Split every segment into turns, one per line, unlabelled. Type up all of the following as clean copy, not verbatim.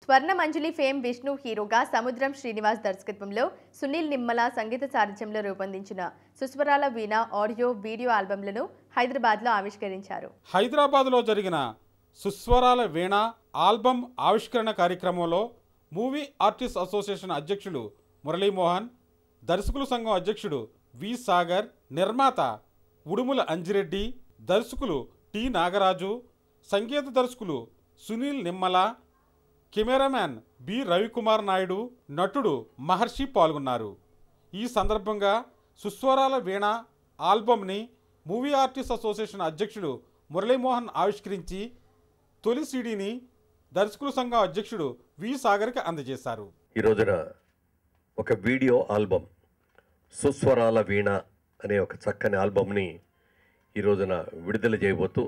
స్వర్ణ మంజులి fame Vishnu హీరోగా సముద్రం శ్రీనివాస్ దర్శకత్వంలో సునీల్ నిమ్మల సంగీత సారథ్యంలో రూపొందించిన సుస్వరాల వీణ ఆడియో వీడియో ఆల్బమ్లను హైదరాబాద్లో ఆవిష్కరించారు.
హైదరాబాద్లో జరిగిన సుస్వరాల వీణ ఆల్బమ్ ఆవిష్కరణ కార్యక్రమంలో మూవీ ఆర్టిస్ట్ అసోసియేషన్ అధ్యక్షుడు మురళీమోహన్, దర్శకుల సంఘం అధ్యక్షుడు వి సాగర్, నిర్మాత ఉడుముల అంజిరెడ్డి, దర్శకులు టి నాగరాజు, సంగీత దర్శకులు సునీల్ నిమ్మల, కెమెరామ్యాన్ బి రవికుమార్ నాయుడు, నటుడు మహర్షి పాల్గొన్నారు. ఈ సందర్భంగా సుస్వరాల వీణ ఆల్బమ్ని మూవీ ఆర్టిస్ట్ అసోసియేషన్ అధ్యక్షుడు మురళీమోహన్ ఆవిష్కరించి తొలి సీడీని దర్శకుల సంఘం అధ్యక్షుడు వి సాగర్కి అందజేశారు.
ఈ రోజున ఒక వీడియో ఆల్బమ్ సుస్వరాల వీణ అనే ఒక చక్కని ఆల్బమ్ని ఈ రోజున విడుదల చేయబోతూ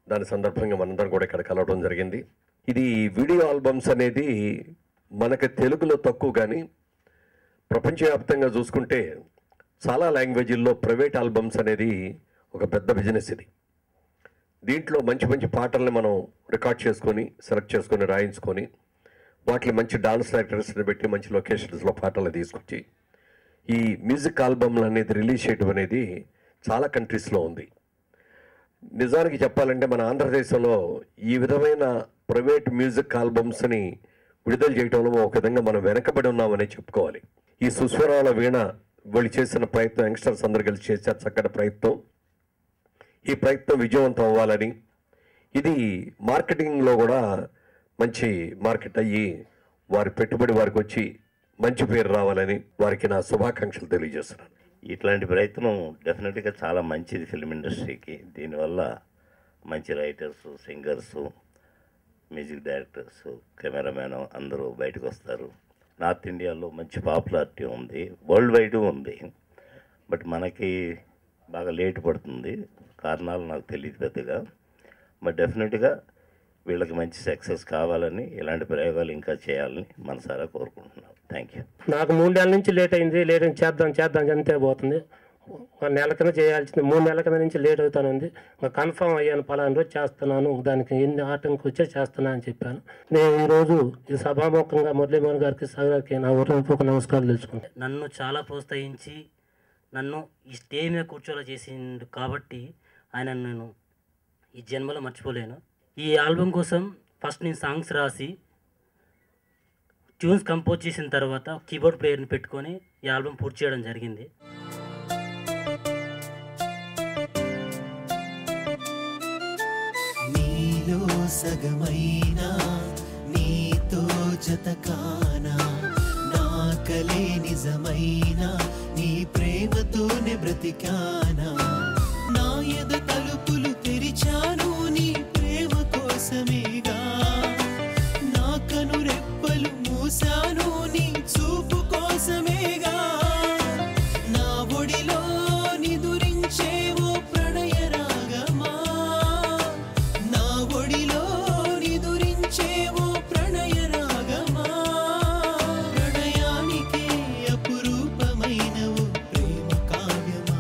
దాని సందర్భంగా మనందరం కూడా ఇక్కడ కలవడం జరిగింది. ఇది వీడియో ఆల్బమ్స్ అనేది మనకు తెలుగులో తక్కువ, కానీ ప్రపంచవ్యాప్తంగా చూసుకుంటే చాలా లాంగ్వేజ్ల్లో ప్రైవేట్ ఆల్బమ్స్ అనేది ఒక పెద్ద బిజినెస్. ఇది దీంట్లో మంచి మంచి పాటల్ని మనం రికార్డ్ చేసుకొని సెలెక్ట్ చేసుకొని రాయించుకొని వాటిని మంచి డాన్స్ డైరెక్టర్స్ని పెట్టి మంచి లొకేషన్స్లో పాటలు తీసుకొచ్చి ఈ మ్యూజిక్ ఆల్బమ్లు అనేది రిలీజ్ చేయడం అనేది చాలా కంట్రీస్లో ఉంది. నిజానికి చెప్పాలంటే మన ఆంధ్రదేశంలో ఈ విధమైన ప్రైవేట్ మ్యూజిక్ ఆల్బమ్స్ని విడుదల చేయడంలో ఒక విధంగా మనం వెనకబడి ఉన్నామని చెప్పుకోవాలి. ఈ సుస్వరాల వీణ వాళ్ళు చేసిన ప్రయత్నం, యంగ్స్టర్స్ అందరు కలిసి చేసే చక్కటి ప్రయత్నం. ఈ ప్రయత్నం విజయవంతం అవ్వాలని, ఇది మార్కెటింగ్లో కూడా మంచి మార్కెట్ అయ్యి వారి పెట్టుబడి వారికి వచ్చి మంచి పేరు రావాలని వారికి నా శుభాకాంక్షలు తెలియజేస్తున్నాను.
ఇట్లాంటి ప్రయత్నం డెఫినెట్గా చాలా మంచిది ఫిల్మ్ ఇండస్ట్రీకి. దీనివల్ల మంచి writers, singers, music directors, cameraman అందరూ బయటకు వస్తారు. నార్త్ ఇండియాలో మంచి పాపులారిటీ ఉంది, వరల్డ్ వైడ్ ఉంది. బట్ మనకి బాగా లేట్ పడుతుంది, కారణాలు నాకు తెలియదు పెద్దగా. బట్ డెఫినెట్గా వీళ్ళకి మంచి సక్సెస్ కావాలని, ఇలాంటి ప్రయోగాలు ఇంకా చేయాలని మనసారా కోరుకుంటున్నాను. Thank you.
నాకు 3 నెలల నుంచి లేట్ అయింది. చేద్దాం అంతే పోతుంది. 1 నెల కింద చేయాల్సింది 3 నెలల కింద నుంచి లేట్ అవుతానుంది. కన్ఫర్మ్ అయ్యాను, పలానా రోజు చేస్తున్నాను, దానికి ఎన్ని ఆటంకం వచ్చే చేస్తున్నా అని చెప్పాను. నేను ఈరోజు ఈ సభాముఖంగా మురళీమోహన్ గారికి, సాగర్కి నా ఊరికి నమస్కారాలు తెలుసుకుంటాను.
నన్ను చాలా ప్రోత్సహించి నన్ను ఈ స్టేజ్ మీద కూర్చోలా చేసిండు కాబట్టి ఆయన నేను ఈ జన్మలో మర్చిపోలేను. ఈ ఆల్బమ్ కోసం ఫస్ట్ నేను సాంగ్స్ రాసి ట్యూన్స్ కంపోజ్ చేసిన తర్వాత కీబోర్డ్ ప్లేయర్ని పెట్టుకొని ఈ ఆల్బమ్ పూర్తి చేయడం జరిగింది.
నీలో సగమైనా నీతో జతకానా, నాకలే నిజమైనా నీ ప్రేమతోనే బ్రతికానా, నా ఎద తలుపులు తెరిచాను నీ ప్రేమ కోసమేగా, నా కను రెప్పలు మూసాను నీ చూపు కోసమేగా, నా ఒడిలో నిదురించేవో ప్రణయ రాగమా, నా ఒడిలో నిదురించేవో ప్రణయ రాగమా, ప్రణయానికే అపురూపమైనవో ప్రేమ కావ్యమా.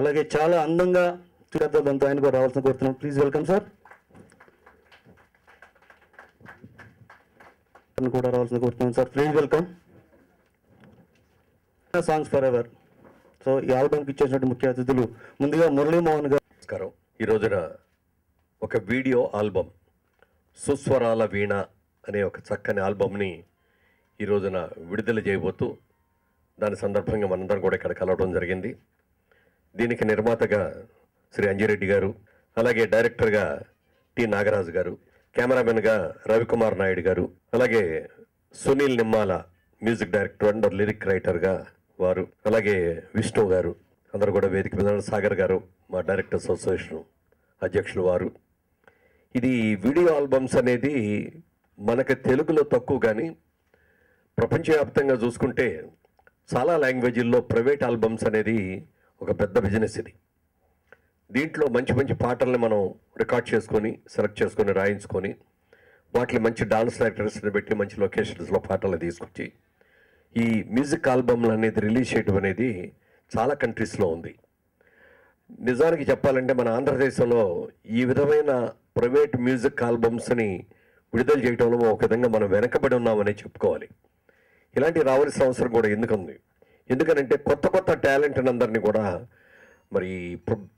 అలాగే చాలా అందంగా చూడద్దంతో ఆయన కూడా రావాల్సిన కోరుతున్నాం. Please welcome sir. కూడా రావాల్సిన కోరుతున్నాం sir. Please welcome. Songs for ever. So ఈ ఆల్బమ్కి ఇచ్చేసినట్టు ముఖ్య అతిథులు ముందుగా మురళీమోహన్ గారు.
నమస్కారం. ఈ రోజున ఒక వీడియో ఆల్బమ్ సుస్వరాల వీణ అనే ఒక చక్కని ఆల్బమ్ని ఈ రోజున విడుదల చేయబోతూ దాని సందర్భంగా మనందరం కూడా ఇక్కడ కలవడం జరిగింది. దీనికి నిర్మాతగా శ్రీ అంజిరెడ్డి గారు, అలాగే డైరెక్టర్గా టి నాగరాజు గారు, కెమెరామెన్గా రవికుమార్ నాయుడు గారు, అలాగే Sunil Nimmala music director and lyric రైటర్గా వారు, అలాగే విష్ణు గారు, అందరూ కూడా వేదిక మీద, సాగర్ గారు మా డైరెక్టర్స్ అసోసియేషన్ అధ్యక్షులు వారు. ఇది వీడియో ఆల్బమ్స్ అనేది మనకు తెలుగులో తక్కువ, కానీ ప్రపంచవ్యాప్తంగా చూసుకుంటే చాలా లాంగ్వేజ్ల్లో ప్రైవేట్ ఆల్బమ్స్ అనేది ఒక పెద్ద బిజినెస్. ఇది దీంట్లో మంచి మంచి పాటల్ని మనం రికార్డ్ చేసుకొని సెలెక్ట్ చేసుకొని రాయించుకొని వాటిని మంచి డాన్స్ డైరెక్టర్స్ని పెట్టి మంచి లొకేషన్స్లో పాటలు తీసుకొచ్చి ఈ మ్యూజిక్ ఆల్బమ్లు అనేది రిలీజ్ చేయడం అనేది చాలా కంట్రీస్లో ఉంది. నిజానికి చెప్పాలంటే మన ఆంధ్రదేశంలో ఈ విధమైన ప్రైవేట్ మ్యూజిక్ ఆల్బమ్స్ని విడుదల చేయడంలో ఒక విధంగా మనం వెనకబడి ఉన్నామని చెప్పుకోవాలి. ఇలాంటి రావాల్సిన అవసరం కూడా ఎందుకుంది? ఎందుకనంటే కొత్త కొత్త టాలెంట్ అందరినీ కూడా మరి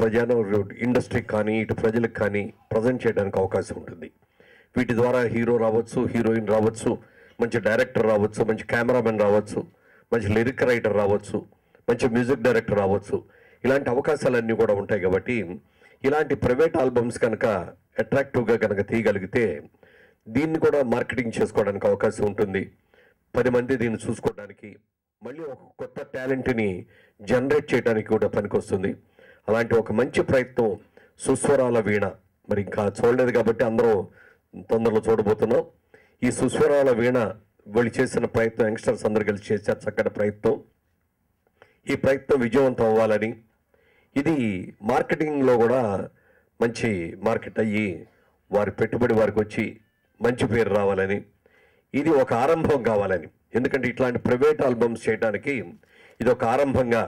ప్రజాన ఇండస్ట్రీకి కానీ ఇటు ప్రజలకు కానీ ప్రజెంట్ చేయడానికి అవకాశం ఉంటుంది. వీటి ద్వారా హీరో రావచ్చు, హీరోయిన్ రావచ్చు, మంచి డైరెక్టర్ రావచ్చు, మంచి కెమెరామెన్ రావచ్చు, మంచి లిరిక్ రైటర్ రావచ్చు, మంచి మ్యూజిక్ డైరెక్టర్ రావచ్చు. ఇలాంటి అవకాశాలన్నీ కూడా ఉంటాయి. కాబట్టి ఇలాంటి ప్రైవేట్ ఆల్బమ్స్ కనుక అట్రాక్టివ్గా కనుక తీయగలిగితే దీన్ని కూడా మార్కెటింగ్ చేసుకోవడానికి అవకాశం ఉంటుంది. 10 మంది దీన్ని చూసుకోవడానికి, మళ్ళీ ఒక కొత్త టాలెంట్ని జనరేట్ చేయడానికి కూడా పనికొస్తుంది. అలాంటి ఒక మంచి ప్రయత్నం సుస్వరాల వీణ. మరి ఇంకా చూడలేదు కాబట్టి అందరూ తొందరలో చూడబోతున్నాం. ఈ సుస్వరాల వీణ వాళ్ళు చేసిన ప్రయత్నం, యంగ్స్టర్స్ అందరూ కలిసి చేశారు చక్కటి ప్రయత్నం. ఈ ప్రయత్నం విజయవంతం అవ్వాలని, ఇది మార్కెటింగ్లో కూడా మంచి మార్కెట్ అయ్యి వారి పెట్టుబడి వారికి వచ్చి మంచి పేరు రావాలని, ఇది ఒక ఆరంభం కావాలని. ఎందుకంటే ఇట్లాంటి ప్రైవేట్ ఆల్బమ్స్ చేయడానికి ఇది ఒక ఆరంభంగా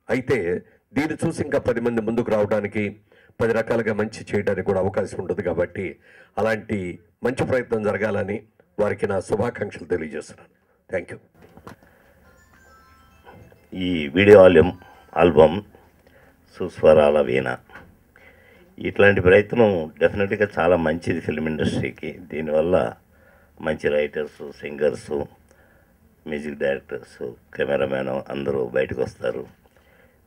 అయితే దీన్ని చూసి ఇంకా 10 మంది ముందుకు రావడానికి, 10 రకాలుగా మంచి చేయడానికి కూడా అవకాశం ఉంటుంది. కాబట్టి అలాంటి మంచి ప్రయత్నం జరగాలని వారికి నా శుభాకాంక్షలు తెలియజేస్తున్నాను. Thank you.
ఈ వీడియో ఆల్బమ్ సుస్వరాల వీణ, ఇట్లాంటి ప్రయత్నం డెఫినెట్గా చాలా మంచిది ఫిల్మ్ ఇండస్ట్రీకి. దీనివల్ల మంచి writers, singers, music directors, cameraman అందరూ బయటకు వస్తారు.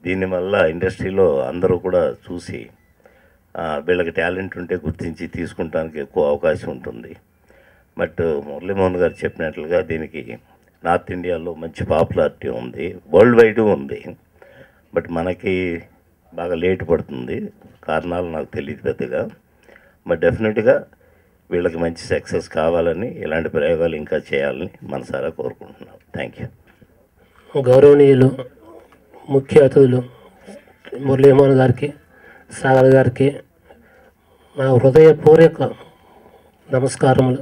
దీనివల్ల ఇండస్ట్రీలో అందరూ కూడా చూసి వీళ్ళకి టాలెంట్ ఉంటే గుర్తించి తీసుకుంటానికి ఎక్కువ అవకాశం ఉంటుంది. బట్ మురళీమోహన్ గారు చెప్పినట్లుగా దీనికి నార్త్ ఇండియాలో మంచి పాపులారిటీ ఉంది, వరల్డ్ వైడ్ ఉంది. బట్ మనకి బాగా లేట్ పడుతుంది, కారణాలు నాకు తెలియదు పెద్దగా. బట్ డెఫినెట్గా వీళ్ళకి మంచి సక్సెస్ కావాలని, ఇలాంటి ప్రయోగాలు ఇంకా చేయాలని మనసారా కోరుకుంటున్నాను. Thank you.
గౌరవనీయులు ముఖ్య అతిథులు మురళీమోహన్ గారికి, సాగర్ గారికి నా హృదయపూర్వక నమస్కారములు.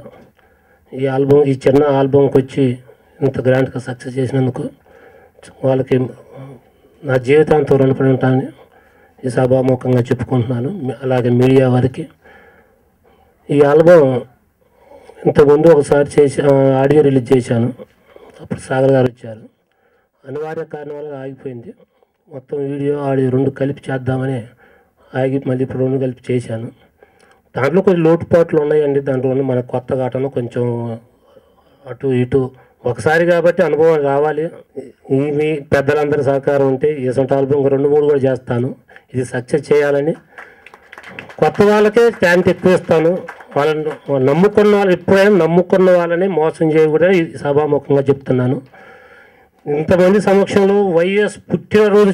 ఈ చిన్న ఆల్బమ్కి వచ్చి ఇంత గ్రాండ్గా సక్సెస్ చేసినందుకు వాళ్ళకి నా జీవితాంతం రుణపడి ఉంటానని ఈ సభాముఖంగా చెప్పుకుంటున్నాను. అలాగే మీడియా వారికి. ఈ ఆల్బమ్ ఇంతకుముందు ఒకసారి ఆడియో రిలీజ్ చేశాను. అప్పుడు సాగర్ గారు వచ్చారు. అనివార్య కారణం వల్ల ఆగిపోయింది. మొత్తం వీడియో ఆడియో 2 కలిపి చేద్దామని ఆగి మళ్ళీ ఇప్పుడు 2 కలిపి చేశాను. దాంట్లో కొన్ని లోటుపాట్లు ఉన్నాయండి. దాంట్లో మన కొత్త ఘటన కొంచెం అటు ఇటు ఒకసారి కాబట్టి అనుభవం రావాలి. మీ పెద్దలందరి సహకారం ఉంటే ఇసంటి ఆల్బమ్ 2-3 కూడా చేస్తాను. ఇది సక్సెస్ చేయాలని కొత్త వాళ్ళకే ఛాన్స్ ఎక్కువ ఇస్తాను. వాళ్ళని నమ్ముకున్న వాళ్ళు ఎప్పుడైనా నమ్ముకున్న వాళ్ళని మోసం చేయకూడదని సభాముఖంగా చెప్తున్నాను. ఇంతమంది సమక్షంలో వైఎస్ పుట్టినరోజు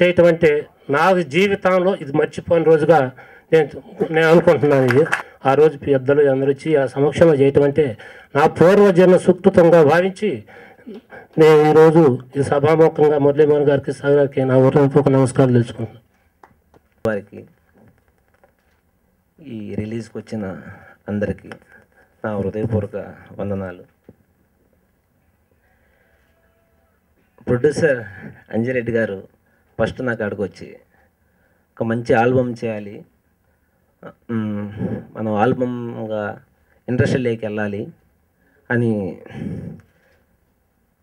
చేయటం అంటే నాకు జీవితంలో ఇది మర్చిపోయిన రోజుగా నేను అనుకుంటున్నాను. ఇది ఆ రోజు పెద్దలు అందరూ వచ్చి ఆ సమక్షంలో చేయటం అంటే నా పూర్వజన్మ సుకృతంగా భావించి నేను ఈరోజు ఈ సభాముఖంగా మురళీమోహన్ గారికి, సాగర్ గారికి నా హృదయపూర్వక నమస్కారాలు తెలుసుకుంటున్నాను.
వారికి ఈ రిలీజ్కి వచ్చిన అందరికీ నా హృదయపూర్వక వందనాలు. ప్రొడ్యూసర్ అంజిరెడ్డి గారు ఫస్ట్ నాకు అక్కడికి వచ్చి ఒక మంచి ఆల్బమ్ చేయాలి, మనం ఆల్బమ్గా ఇండస్ట్రీలోకి వెళ్ళాలి అని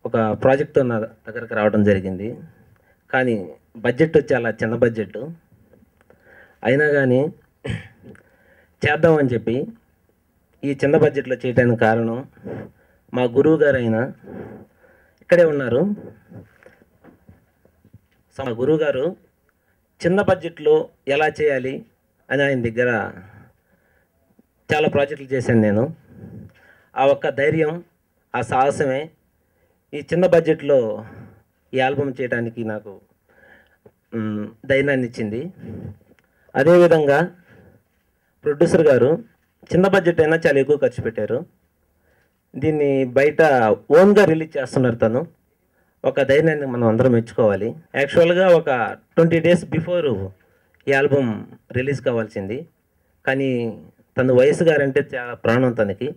ఒక ప్రాజెక్టు నా దగ్గరకు రావడం జరిగింది. కానీ బడ్జెట్ చాలా చిన్న బడ్జెట్ అయినా కానీ చేద్దామని చెప్పి ఈ చిన్న బడ్జెట్లో చేయడానికి కారణం మా గురువు గారు అయినా ఇక్కడే ఉన్నారు. మా గురువు గారు చిన్న బడ్జెట్లో ఎలా చేయాలి అని ఆయన దగ్గర చాలా ప్రాజెక్టులు చేశాను నేను. ఆ ఒక్క ధైర్యం, ఆ సాహసమే ఈ చిన్న బడ్జెట్లో ఈ ఆల్బమ్ చేయడానికి నాకు ధైర్యాన్ని ఇచ్చింది. అదేవిధంగా ప్రొడ్యూసర్ గారు చిన్న బడ్జెట్ అయినా చాలా ఎక్కువ ఖర్చు పెట్టారు. దీన్ని బయట ఓన్గా రిలీజ్ చేస్తున్నారు. తను ఒక ధైర్యాన్ని మనం అందరం మెచ్చుకోవాలి. యాక్చువల్గా ఒక 20 days బిఫోర్ ఈ ఆల్బమ్ రిలీజ్ కావాల్సింది. కానీ తను వయసు గారంటే చాలా ప్రాణం తనకి.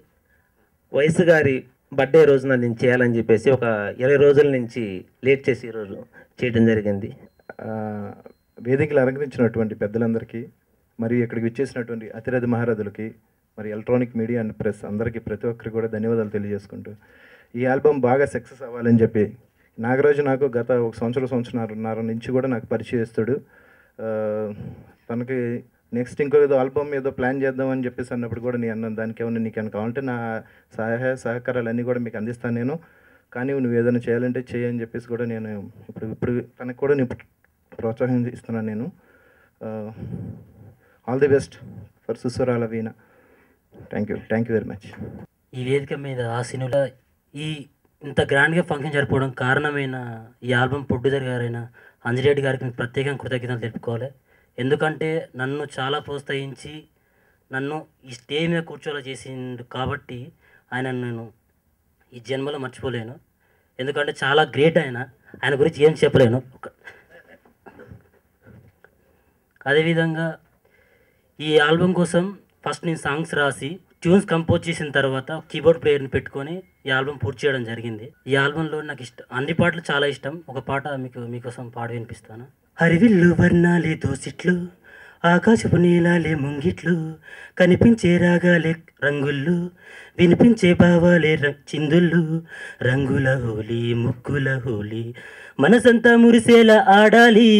వయసు గారి బర్త్డే రోజున నేను చేయాలని చెప్పేసి ఒక 20 రోజుల నుంచి లేట్ చేసి ఈరోజు చేయడం జరిగింది.
వేదికలు అలంకరించినటువంటి పెద్దలందరికీ మరియు ఇక్కడికి విచ్చేసినటువంటి అతిరథ మహారథులకి మరి ఎలక్ట్రానిక్ మీడియా అండ్ ప్రెస్ అందరికీ ప్రతి ఒక్కరికి కూడా ధన్యవాదాలు తెలియజేసుకుంటూ ఈ ఆల్బమ్ బాగా సక్సెస్ అవ్వాలని చెప్పి నాగరాజు నాకు గత ఒక సంవత్సరంన్నర నుంచి కూడా నాకు పరిచయస్తుడు. తనకి నెక్స్ట్ ఇంకో ఏదో ఆల్బమ్ ఏదో ప్లాన్ చేద్దామని చెప్పేసి అన్నప్పుడు కూడా నేను అన్నాను, దానికి ఏమన్నా నీకు ఏమైనా కావాలంటే నా సహాయ సహకారాలు అన్నీ కూడా మీకు అందిస్తాను నేను, కానీ నువ్వు ఏదైనా చేయాలంటే చేయని చెప్పేసి కూడా నేను ఇప్పుడు తనకు కూడా నేను ప్రోత్సాహం ఇస్తున్నాను. నేను ఆల్ ది బెస్ట్ ఫర్ సుస్వరాల వీణ. Thank you very much.
ఈ వేదిక మీద ఆ సినిమాలో ఇంత గ్రాండ్గా ఫంక్షన్ జరుపుకోవడం కారణమైన ఈ ఆల్బమ్ ప్రొడ్యూసర్ గారైన అంజిరెడ్డి గారికి ప్రత్యేకంగా కృతజ్ఞతలు తెలుపుకోవాలి. ఎందుకంటే నన్ను చాలా ప్రోత్సహించి నన్ను ఈ స్టేజ్ మీద కూర్చోలా చేసిండు కాబట్టి ఆయన నేను ఈ జన్మలో మర్చిపోలేను. ఎందుకంటే చాలా గ్రేట్ ఆయన గురించి ఏం చెప్పలేను. అదేవిధంగా ఈ ఆల్బమ్ కోసం ఫస్ట్ నేను సాంగ్స్ రాసి ట్యూన్స్ కంపోజ్ చేసిన తర్వాత కీబోర్డ్ ప్లేయర్ని పెట్టుకొని ఈ ఆల్బమ్ పూర్తి చేయడం జరిగింది. ఈ ఆల్బంలో నాకు అన్ని పాటలు చాలా ఇష్టం. ఒక పాట మీకోసం పాట వినిపిస్తాను. హరివిల్లు వర్ణాలే దోసిట్లు, ఆకాశపు నీలాలే ముంగిట్లు, కనిపించే రాగాలే రంగుళ్ళు, వినిపించే భావాలే చిందుళ్ళు, రంగుల హోలీ ముక్కుల హోలీ, మనసంతా మురిసేలా ఆడాలి,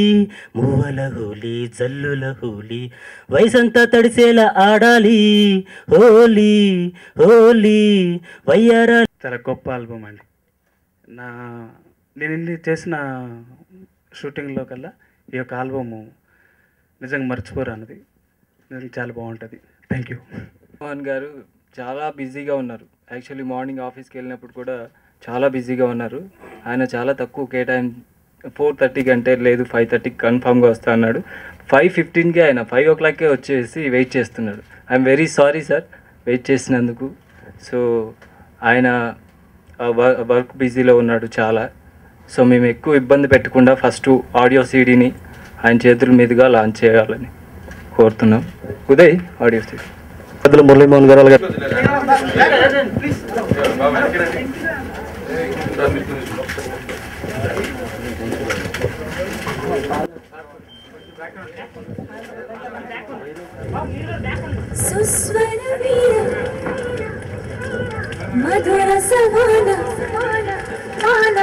మువ్వల హోలీ జల్లుల హోలీ, వయసంతా తడిసేలా ఆడాలి, హోలీ హోలీ వయ్యారా.
చాలా గొప్ప ఆల్బమ్ అండి. నేను చేసిన షూటింగ్లో కల్లా ఈ యొక్క ఆల్బము నిజంగా మర్చిపోరానిది. నిజంగా చాలా బాగుంటుంది. Thank you.
మోహన్ గారు చాలా బిజీగా ఉన్నారు. యాక్చువల్లీ మార్నింగ్ ఆఫీస్కి వెళ్ళినప్పుడు కూడా చాలా బిజీగా ఉన్నారు. ఆయన చాలా తక్కువ కేటాయం 4:30 అంటే లేదు 5:30 కన్ఫామ్గా వస్తా అన్నాడు. 5:15కే ఆయన 5 o'clockకే వచ్చేసి వెయిట్ చేస్తున్నాడు. I'm very sorry sir wait చేసినందుకు. సో ఆయన వర్క్ బిజీలో ఉన్నాడు చాలా. సో మేము ఎక్కువ ఇబ్బంది పెట్టకుండా ఫస్ట్ ఆడియో సీడీని ఆయన చేతుల మీదుగా లాంచ్ చేయాలని కోరుతున్నాం. ఉదయ్ ఆడియో సీడీ
పెద్దలు మురళీమోహన్ గారు అలాగే
సుస్వర వీర మధుర సవాన వాన